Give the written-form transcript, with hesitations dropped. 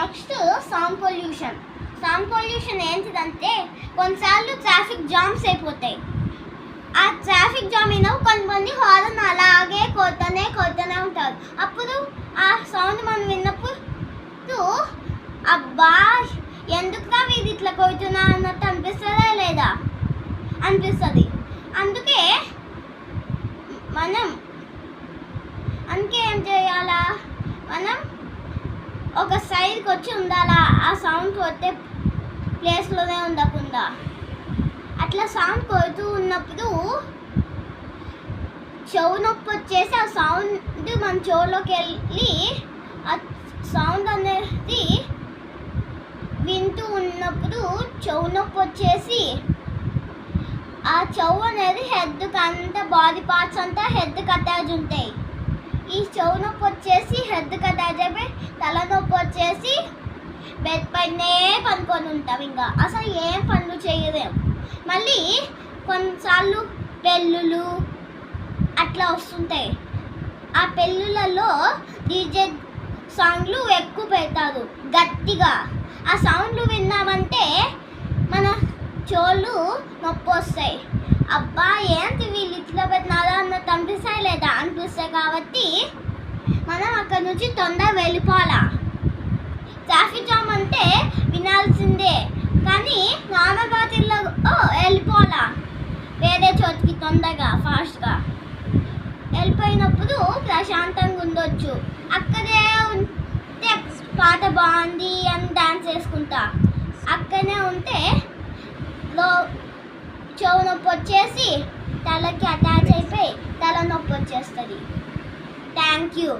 Next sound pollution ఏంటిదంటే కొన్నిసార్లు traffic jams అయిపోతాయి. ఆ ట్రాఫిక్ జామ్ అయినా కొంతమంది హారన్ అలాగే కొడుతూనే ఉంటారు. అప్పుడు ఆ సౌండ్ మనం విన్నప్పుడు అబ్బా ఎందుకురా వీడు ఇట్లా కొడుతున్నా అన్నట్టు అనిపిస్తుందా లేదా? అనిపిస్తుంది. అందుకే ఏం చేయాలా, మనం ఒక సైడ్కి వచ్చి ఉండాలా, ఆ సౌండ్ కొట్టే ప్లేస్లోనే ఉండకుండా. అట్లా సౌండ్ కొడుతూ ఉన్నప్పుడు చెవు నొప్పి వచ్చేసి ఆ సౌండ్ మన చెవులోకి వెళ్ళి ఆ సౌండ్ అనేది వింటూ ఉన్నప్పుడు చెవు నొప్పి వచ్చేసి ఆ చెవు అనేది హెడ్కి అంతా బాడీ పార్ట్స్ అంతా హెడ్కి అటాచ్ ఉంటాయి. ఈ చెవు నొప్పి వచ్చేసి హెడ్కి అటాచ్ అయిపోయి తలనొప్పి వచ్చేసి బెడ్ పైనే పనుకొని ఉంటాం. ఇంకా అసలు ఏం పనులు చేయలేము. మళ్ళీ కొన్నిసార్లు పెళ్ళిళ్ళు అట్లా వస్తుంటాయి. ఆ పెళ్ళిళ్ళలో డీజే సాంగ్లు ఎక్కువ పెడతారు గట్టిగా. ఆ సౌండ్లు విన్నామంటే మన చెవులు నొప్పి వస్తాయి. అబ్బా ఏంటి వీళ్ళు ఇట్లా పెట్టినారా అన్నట్టు అనిపిస్తాయి లేదా? అనిపిస్తాయి. కాబట్టి మనం అక్కడ నుంచి తొందరగా వెళ్ళిపోవాలా. ట్రాఫిక్ జామ్ అంటే వినాల్సిందే, కానీ నార్మల్ బాటిల్లో వెళ్ళిపోవాలా వేరే చోటుకి తొందరగా ఫాస్ట్గా. వెళ్ళిపోయినప్పుడు ప్రశాంతంగా ఉండొచ్చు. అక్కడే ఉంటే పాట బాగుంది అని డాన్స్ చేసుకుంటా. అక్కడనే ఉంటే చెవు నొప్పి వచ్చేసి తలకి అటాచ్ అయిపోయి తలనొప్పి వచ్చేస్తుంది. Thank you.